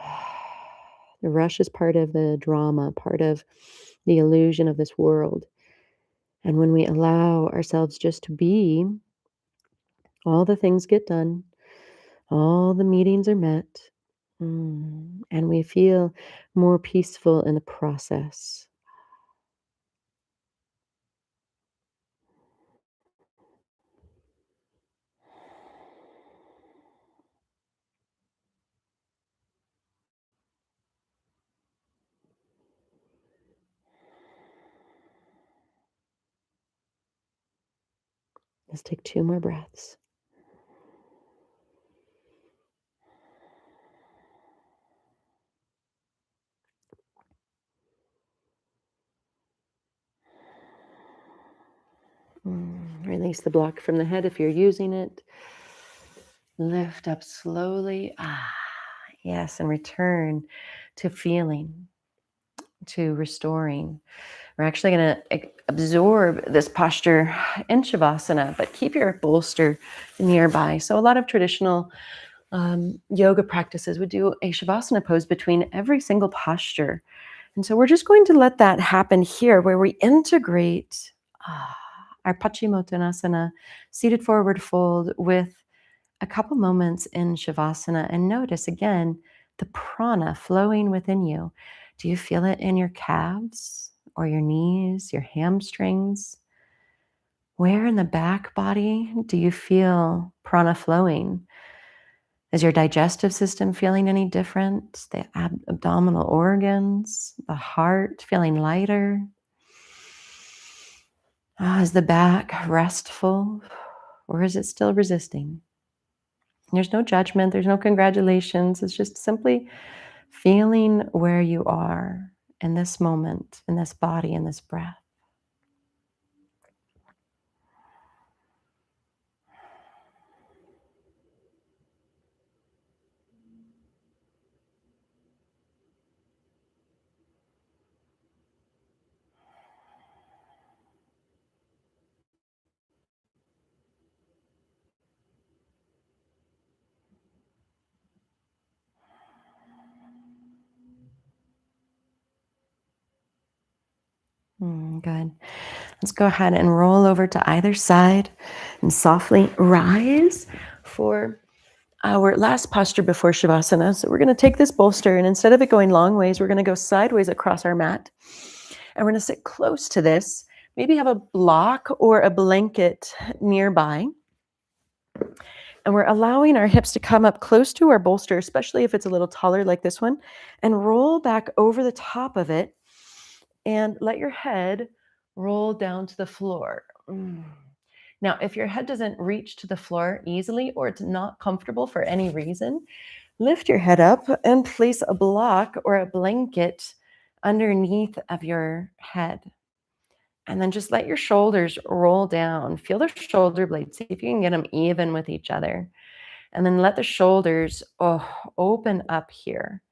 The rush is part of the drama, part of the illusion of this world. And when we allow ourselves just to be, all the things get done, all the meetings are met, and we feel more peaceful in the process. Let's take 2 more breaths. Release the block from the head if you're using it. Lift up slowly. Yes, and return to feeling, to restoring. We're actually going to absorb this posture in Shavasana, but keep your bolster nearby. So a lot of traditional yoga practices would do a Shavasana pose between every single posture. And so we're just going to let that happen here where we integrate our Paschimottanasana, seated forward fold, with a couple moments in Shavasana, and notice again the prana flowing within you. Do you feel it in your calves or your knees, your hamstrings? Where in the back body do you feel prana flowing? Is your digestive system feeling any different? The abdominal organs, the heart feeling lighter? Is the back restful, or is it still resisting? There's no judgment. There's no congratulations. It's just simply feeling where you are in this moment, in this body, in this breath. Good. Let's go ahead and roll over to either side and softly rise for our last posture before Shavasana. So we're going to take this bolster, and instead of it going long ways, we're going to go sideways across our mat. And we're going to sit close to this. Maybe have a block or a blanket nearby. And we're allowing our hips to come up close to our bolster, especially if it's a little taller like this one, and roll back over the top of it and let your head roll down to the floor. Now, if your head doesn't reach to the floor easily or it's not comfortable for any reason, lift your head up and place a block or a blanket underneath of your head. And then just let your shoulders roll down. Feel the shoulder blades. See if you can get them even with each other. And then let the shoulders open up here.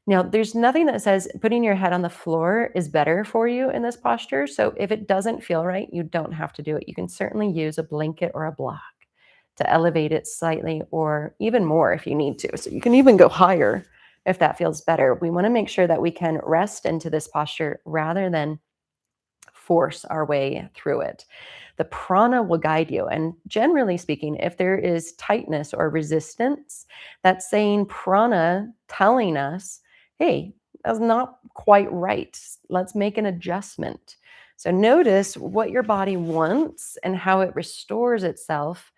Now, there's nothing that says putting your head on the floor is better for you in this posture. So if it doesn't feel right, you don't have to do it. You can certainly use a blanket or a block to elevate it slightly or even more if you need to. So you can even go higher if that feels better. We want to make sure that we can rest into this posture rather than force our way through it. The prana will guide you. And generally speaking, if there is tightness or resistance, that's saying prana telling us, hey, that's not quite right. Let's make an adjustment. So notice what your body wants and how it restores itself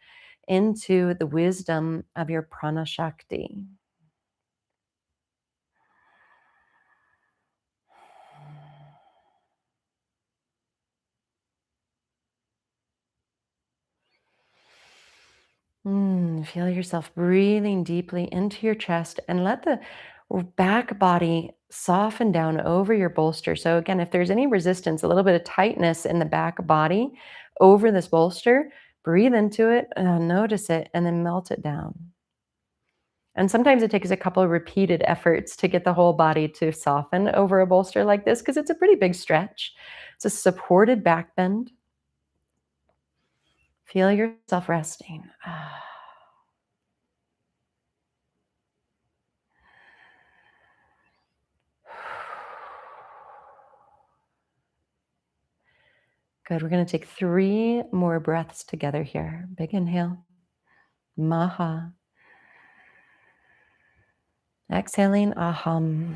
into the wisdom of your prana shakti. Feel yourself breathing deeply into your chest and let the back body soften down over your bolster. So again, if there's any resistance, a little bit of tightness in the back body over this bolster, breathe into it, notice it, and then melt it down. And sometimes it takes a couple of repeated efforts to get the whole body to soften over a bolster like this because it's a pretty big stretch. It's a supported back bend. Feel yourself resting. Good. We're going to take 3 more breaths together here. Big inhale. Maha. Exhaling. Aham.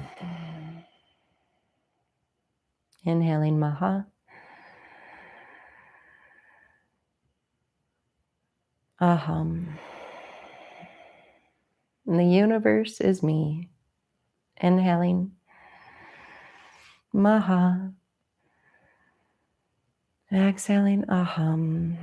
Inhaling. Maha. Aham. And the universe is me. Inhaling. Maha. Exhaling. Aham.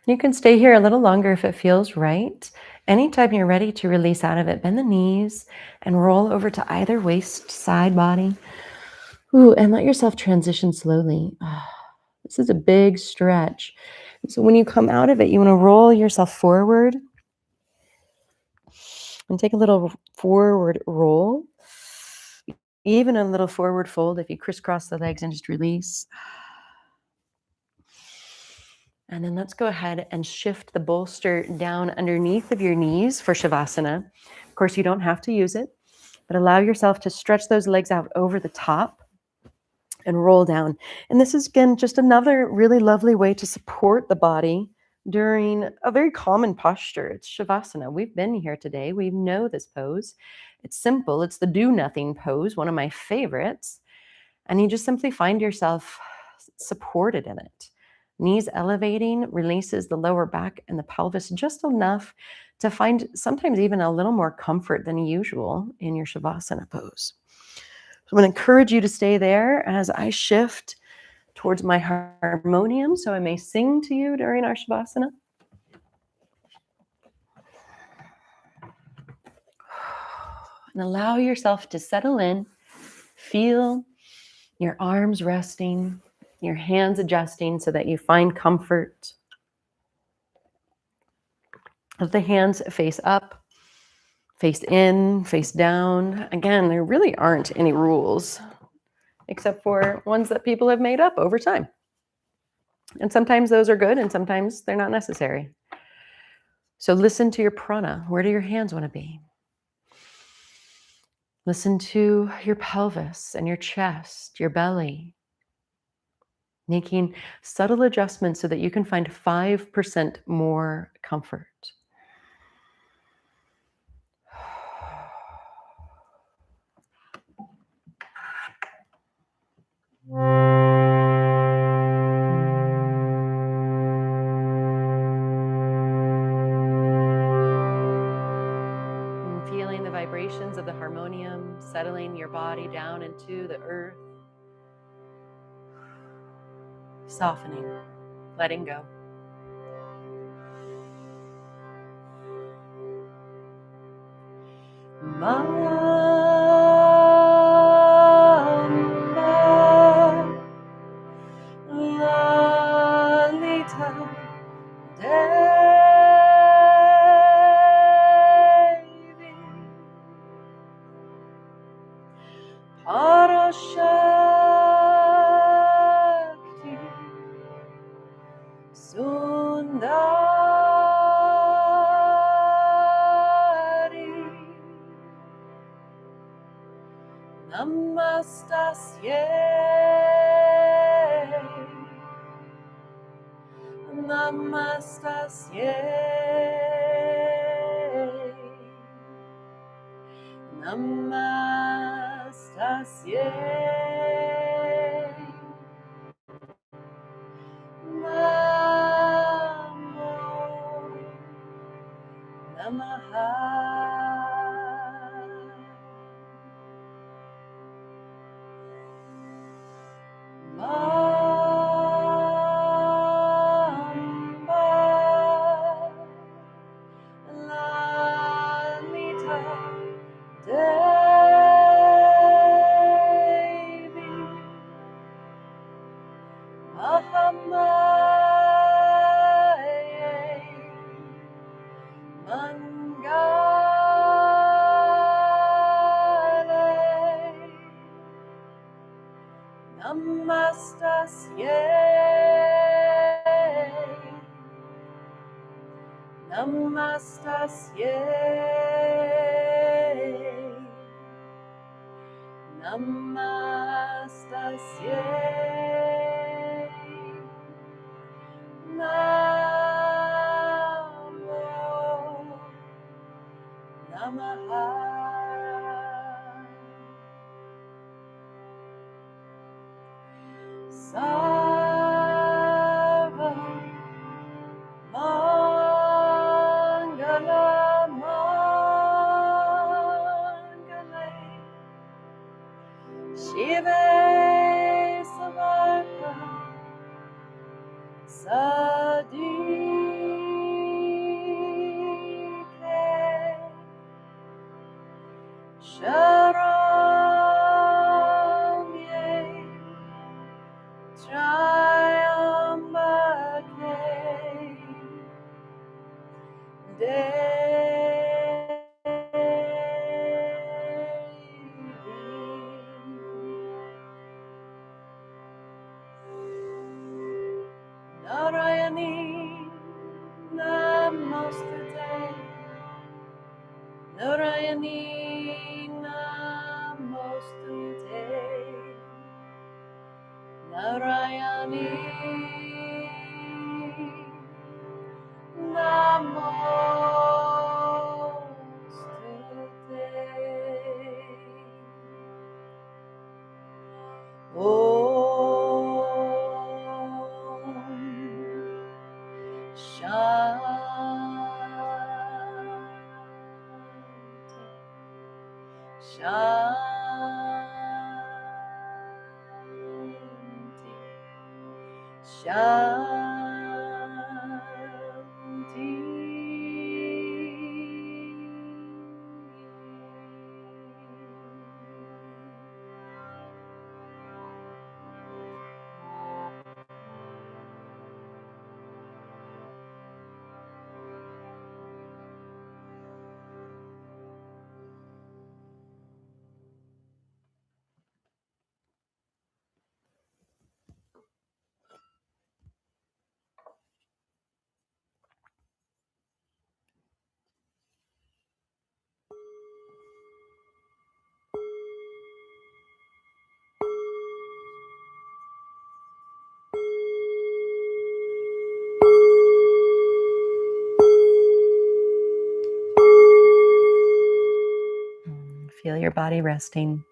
You can stay here a little longer if it feels right. Anytime you're ready to release out of it, bend the knees and roll over to either waist, side, body. And let yourself transition slowly. This is a big stretch. So when you come out of it, you want to roll yourself forward and take a little forward roll. Even a little forward fold if you crisscross the legs and just release. And then let's go ahead and shift the bolster down underneath of your knees for Shavasana. Of course, you don't have to use it, but allow yourself to stretch those legs out over the top and roll down. And this is, again, just another really lovely way to support the body during a very common posture. It's Shavasana. We've been here today. We know this pose. It's simple. It's the do nothing pose, one of my favorites. And you just simply find yourself supported in it. Knees elevating releases the lower back and the pelvis just enough to find sometimes even a little more comfort than usual in your Shavasana pose. So I'm going to encourage you to stay there as I shift towards my harmonium so I may sing to you during our Shavasana. And allow yourself to settle in. Feel your arms resting, your hands adjusting so that you find comfort. Let the hands face up, face in, face down. Again, there really aren't any rules except for ones that people have made up over time. And sometimes those are good and sometimes they're not necessary. So listen to your prana. Where do your hands want to be? Listen to your pelvis and your chest, your belly, making subtle adjustments so that you can find 5% more comfort. And feeling the vibrations of the harmonium, settling your body down into the earth, softening, letting go. Mamba, Lalita, Devi, Parashakti, Sundari, Namastasye, Namastasye, Namastasye, Namo Namaha. Mamba, Lalita, Devi, Mahamaye, Mangale, Namastasye, Namastasye, Namastasye, Namo Namaha. Sarva Mangala Mangale Shive Savarka Sadike Sharamye Triambake Devi Narayani Namaste Narayani Namaste Narayani Namostute. Om Shanti Shanti Shanti. Feel your body resting,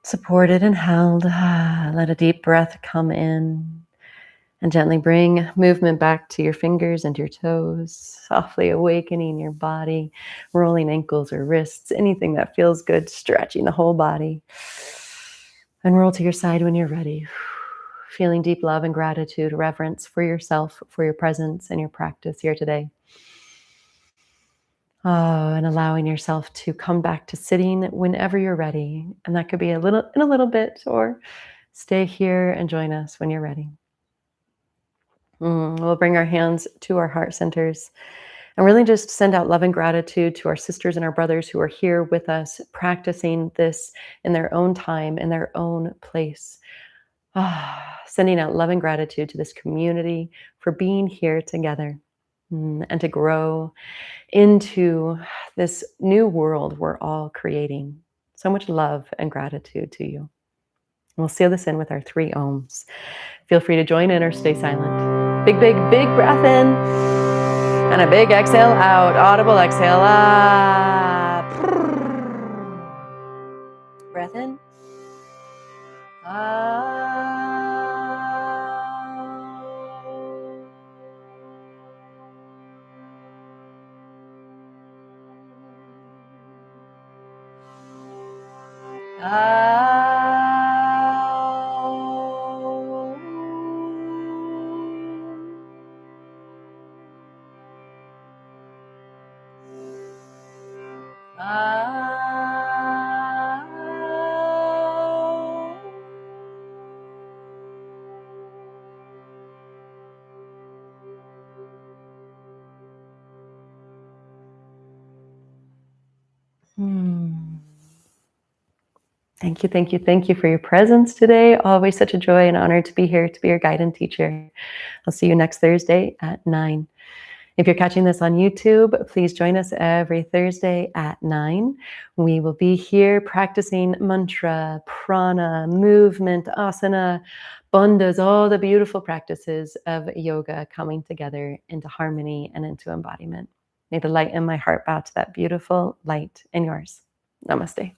supported and held. Let a deep breath come in and gently bring movement back to your fingers and your toes, softly awakening your body, rolling ankles or wrists, anything that feels good, stretching the whole body. And roll to your side when you're ready. Feeling deep love and gratitude, reverence for yourself, for your presence and your practice here today. Oh, and allowing yourself to come back to sitting whenever you're ready. And that could be in a little bit, or stay here and join us when you're ready. We'll bring our hands to our heart centers and really just send out love and gratitude to our sisters and our brothers who are here with us, practicing this in their own time, in their own place. Sending out love and gratitude to this community for being here together, and to grow into this new world we're all creating. So much love and gratitude to you. We'll seal this in with our 3 ohms. Feel free to join in or stay silent. Big, big, big breath in. And a big exhale out. Audible exhale up. Breath in. Thank you, thank you, thank you for your presence today. Always such a joy and honor to be here, to be your guide and teacher. I'll see you next Thursday at 9. If you're catching this on YouTube, please join us every Thursday at 9. We will be here practicing mantra, prana, movement, asana, bandhas, all the beautiful practices of yoga coming together into harmony and into embodiment. May the light in my heart bow to that beautiful light in yours. Namaste.